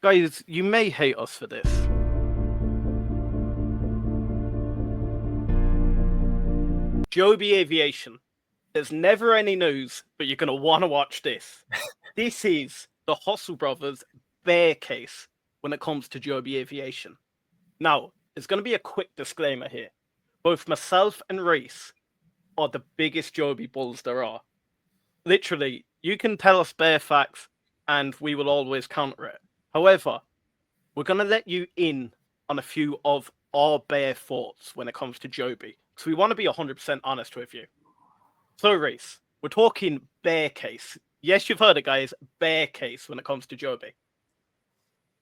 Guys, you may hate us for this. Joby Aviation. There's never any news, but you're going to want to watch this. This is the Hustle Brothers bear case when it comes to Joby Aviation. Now, there's going to be a quick disclaimer here. Both myself and Reese are the biggest Joby bulls there are. Literally, you can tell us bear facts and we will always counter it. However, we're going to let you in on a few of our bear thoughts when it comes to Joby, because we want to be 100% honest with you. So, Reese, we're talking bear case. Yes, you've heard it, guys. Bear case when it comes to Joby.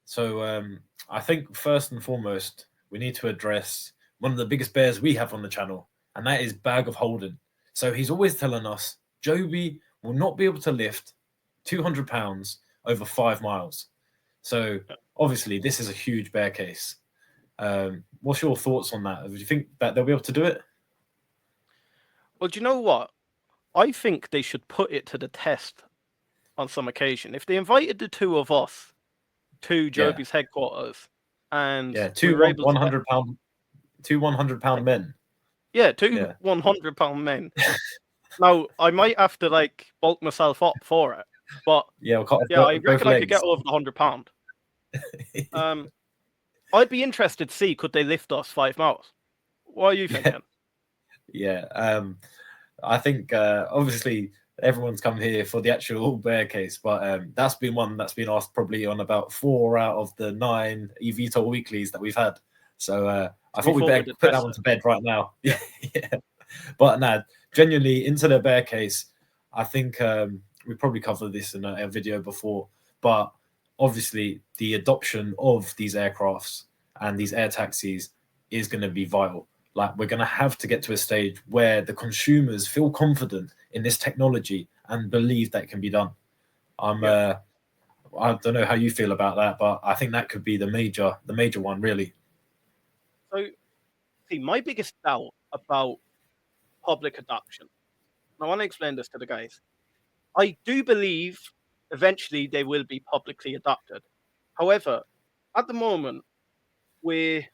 So I think first and foremost, we need to address one of the biggest bears we have on the channel, and that is Bag of Holding. So he's always telling us Joby will not be able to lift 200 pounds over 5 miles. So obviously this is a huge bear case. What's your thoughts on that? Do you think that they'll be able to do it? Well, do you know what? I think they should put it to the test on some occasion. If they invited the two of us to Joby's headquarters and two 100-pound men. Yeah, two 100-pound men. Now, I might have to like bulk myself up for it, but I reckon I could get over the 100 pound. I'd be interested to see, could they lift us 5 miles? What are you thinking? I think obviously everyone's come here for the actual bear case, but that's been one that's been asked probably on about 4 out of the 9 eVTOL weeklies that we've had. So I thought we'd better put that one to bed right now. Yeah. But no, genuinely into the bear case, I think we probably covered this in a video before, but obviously the adoption of these aircrafts and these air taxis is going to be vital. Like, we're going to have to get to a stage where the consumers feel confident in this technology and believe that it can be done. I don't know how you feel about that, but I think that could be the major one, really. So, see, my biggest doubt about public adoption, and I want to explain this to the guys. I do believe eventually they will be publicly adopted. However, at the moment, we're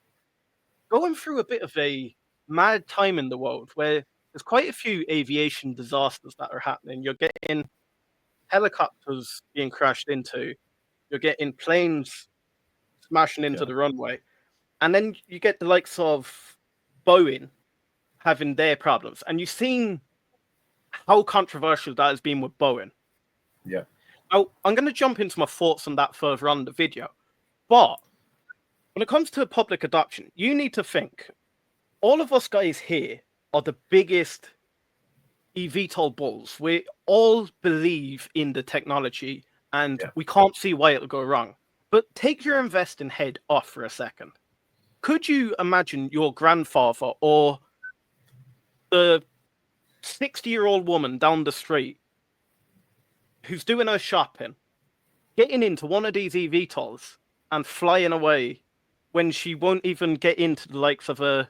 going through a bit of a mad time in the world where there's quite a few aviation disasters that are happening. You're getting helicopters being crashed into, you're getting planes smashing into the runway, and then you get the likes of Boeing having their problems. And you've seen how controversial that has been with Boeing. Yeah. Now, I'm going to jump into my thoughts on that further on in the video. But when it comes to public adoption, you need to think, all of us guys here are the biggest eVTOL bulls. We all believe in the technology and we can't see why it'll go wrong. But take your investing head off for a second. Could you imagine your grandfather or the 60-year-old woman down the street who's doing her shopping getting into one of these eVTOLs and flying away when she won't even get into the likes of a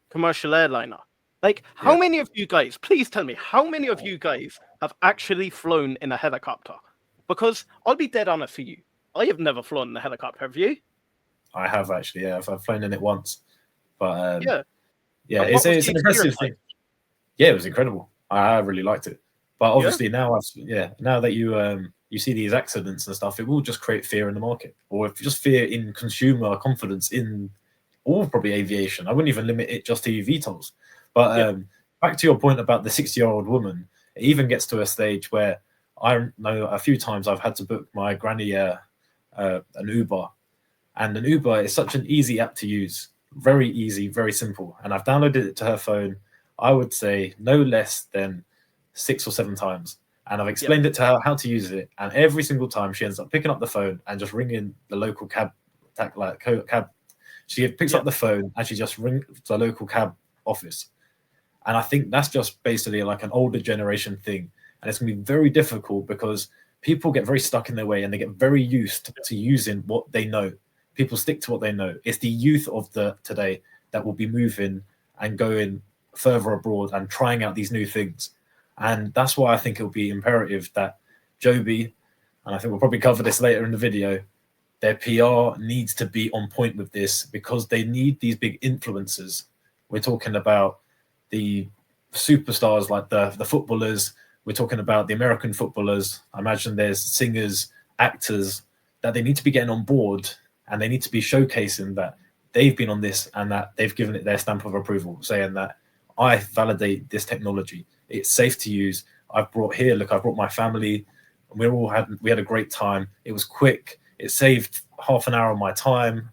commercial airliner? Like, how many of you guys, please tell me, how many of you guys have actually flown in a helicopter? Because I'll be dead honest with you, I have never flown in a helicopter. Have you? I have actually, yeah. I've flown in it once. But it's an impressive thing. Yeah, it was incredible. I really liked it. But obviously now that you see these accidents and stuff, it will just create fear in the market, or just fear in consumer confidence in all probably aviation. I wouldn't even limit it just to eVTOLs. But back to your point about the 60-year-old woman, it even gets to a stage where I know a few times I've had to book my granny an Uber, and an Uber is such an easy app to use, very easy, very simple, and I've downloaded it to her phone, I would say no less than 6 or 7 times. And I've explained it to her how to use it. And every single time she ends up picking up the phone and just ringing the local cab. She picks up the phone and she just rings the local cab office. And I think that's just basically like an older generation thing. And it's going to be very difficult because people get very stuck in their way and they get very used to using what they know. People stick to what they know. It's the youth of today that will be moving and going further abroad and trying out these new things. And that's why I think it'll be imperative that Joby, and I think we'll probably cover this later in the video, Their PR needs to be on point with this because they need these big influencers. We're talking about the superstars like the footballers. We're talking about the American footballers. I imagine there's singers, actors that they need to be getting on board, and they need to be showcasing that they've been on this and that they've given it their stamp of approval, saying that I validate this technology. It's safe to use. I brought my family. We had a great time. It was quick. It saved half an hour of my time.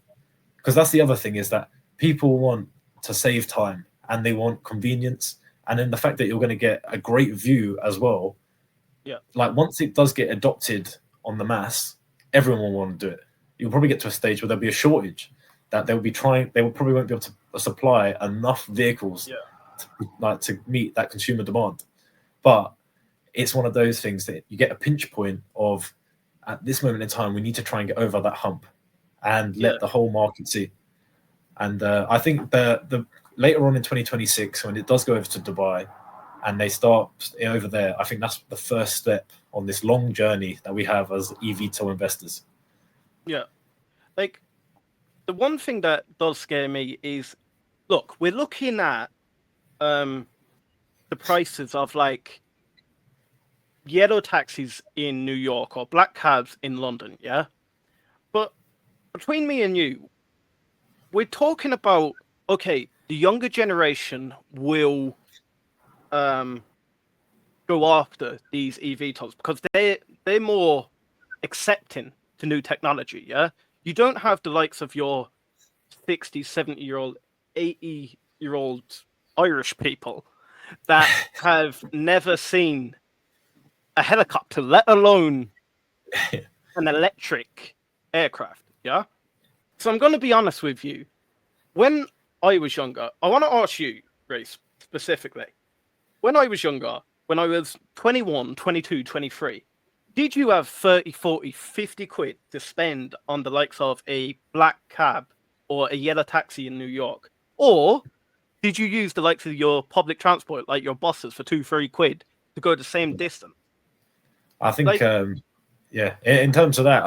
Because that's the other thing, is that people want to save time and they want convenience. And then the fact that you're going to get a great view as well. Yeah. Like once it does get adopted on the mass, everyone will want to do it. You'll probably get to a stage where there'll be a shortage that they will probably won't be able to supply enough vehicles to meet that consumer demand. But it's one of those things that you get a pinch point of, at this moment in time, we need to try and get over that hump and let the whole market see. And I think the later on in 2026, when it does go over to Dubai and they start over there, I think that's the first step on this long journey that we have as eVTOL investors. Yeah. Like, the one thing that does scare me is, look, we're looking at the prices of like yellow taxis in New York or black cabs in London, yeah? But between me and you, we're talking about, okay, the younger generation will go after these eVTOLs because they're more accepting to new technology, yeah? You don't have the likes of your 60, 70-year-old, 80-year-old Irish people that have never seen a helicopter, let alone an electric aircraft, yeah? So I'm going to be honest with you. When I was younger, I want to ask you, Grace, specifically. When I was younger, when I was 21, 22, 23, did you have 30, 40, 50 quid to spend on the likes of a black cab or a yellow taxi in New York? Or did you use the likes of your public transport, like your buses, for 2, 3 quid to go the same distance? I think, in terms of that,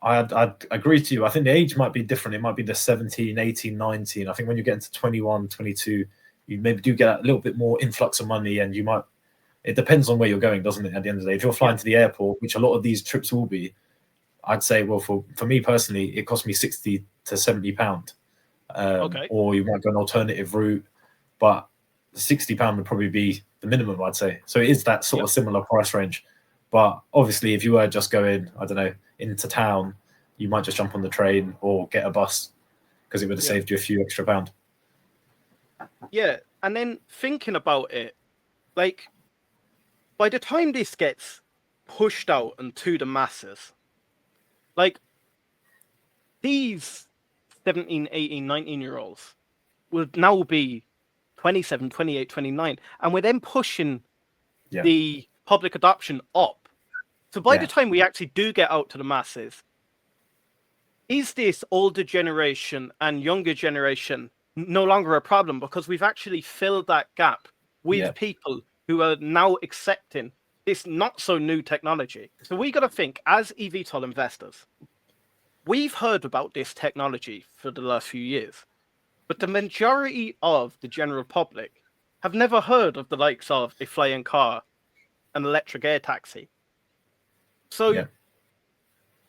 I'd agree to you. I think the age might be different. It might be the 17, 18, 19. I think when you get into 21, 22, you maybe do get a little bit more influx of money, and you might, it depends on where you're going, doesn't it, at the end of the day? If you're flying to the airport, which a lot of these trips will be, I'd say, well, for me personally, it cost me 60 to 70 pound. Or you might go an alternative route, but £60 would probably be the minimum, I'd say. So it is that sort of similar price range. But obviously, if you were just going, I don't know, into town, you might just jump on the train or get a bus because it would have saved you a few extra pound. Yeah, and then thinking about it, like, by the time this gets pushed out and to the masses, like, these 17, 18, 19-year-olds will now be 27, 28, 29, and we're then pushing the public adoption up. So by the time we actually do get out to the masses, is this older generation and younger generation no longer a problem because we've actually filled that gap with people who are now accepting this not so new technology? So we got to think, as eVTOL investors, we've heard about this technology for the last few years, but the majority of the general public have never heard of the likes of a flying car, an electric air taxi. So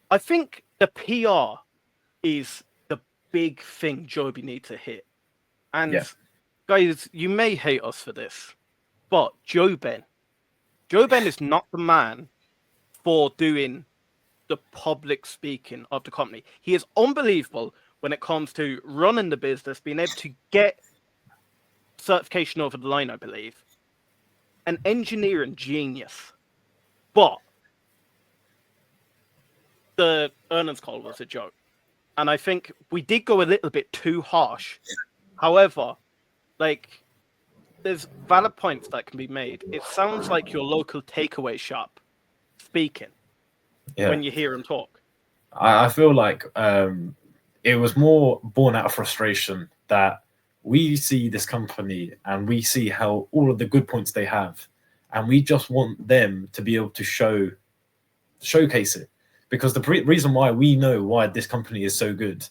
I think the PR is the big thing Joby needs to hit. And guys, you may hate us for this, but Joe Ben is not the man for doing the public speaking of the company. He is unbelievable when it comes to running the business, being able to get certification over the line, I believe. An engineering genius. But the earnings call was a joke. And I think we did go a little bit too harsh. However, like, there's valid points that can be made. It sounds like your local takeaway shop speaking when you hear him talk. I feel like it was more born out of frustration that we see this company and we see how all of the good points they have, and we just want them to be able to showcase it. because the reason why we know why this company is so good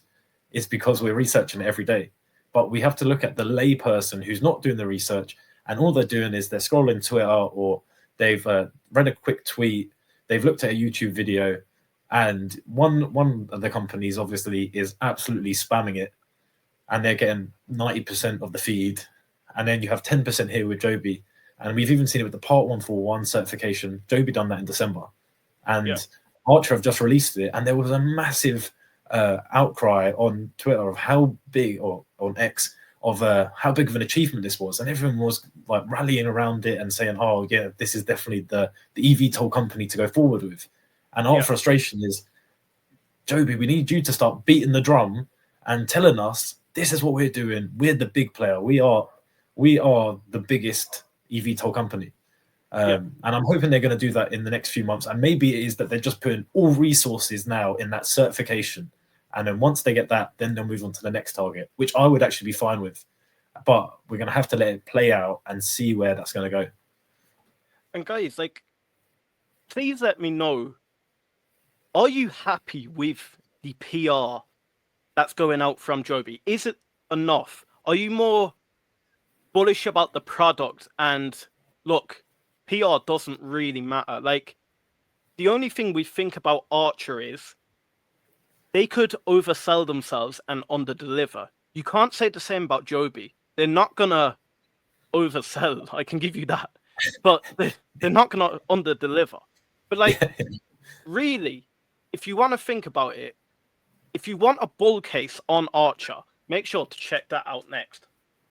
is because we're researching it every day. But we have to look at the layperson who's not doing the research, and all they're doing is they're scrolling Twitter, or they've read a quick tweet, they've looked at a YouTube video, and one of the companies obviously is absolutely spamming it, and they're getting 90% of the feed. And then you have 10% here with Joby. And we've even seen it with the Part 141 certification. Joby done that in December. And ACHR have just released it. And there was a massive outcry on Twitter of how big, or on X, of how big of an achievement this was. And everyone was like rallying around it and saying, oh, yeah, this is definitely the eVTOL company to go forward with. And our frustration is, Joby, we need you to start beating the drum and telling us, this is what we're doing. We're the big player. We are the biggest eVTOL company. And I'm hoping they're going to do that in the next few months. And maybe it is that they're just putting all resources now in that certification. And then once they get that, then they'll move on to the next target, which I would actually be fine with. But we're going to have to let it play out and see where that's going to go. And guys, like, please let me know, are you happy with the PR that's going out from Joby? Is it enough? Are you more bullish about the product? And look, PR doesn't really matter. Like, the only thing we think about ACHR is they could oversell themselves and underdeliver. You can't say the same about Joby. They're not gonna oversell, I can give you that, but they're not gonna underdeliver. But like, really, if you want to think about it, if you want a bull case on ACHR, make sure to check that out next.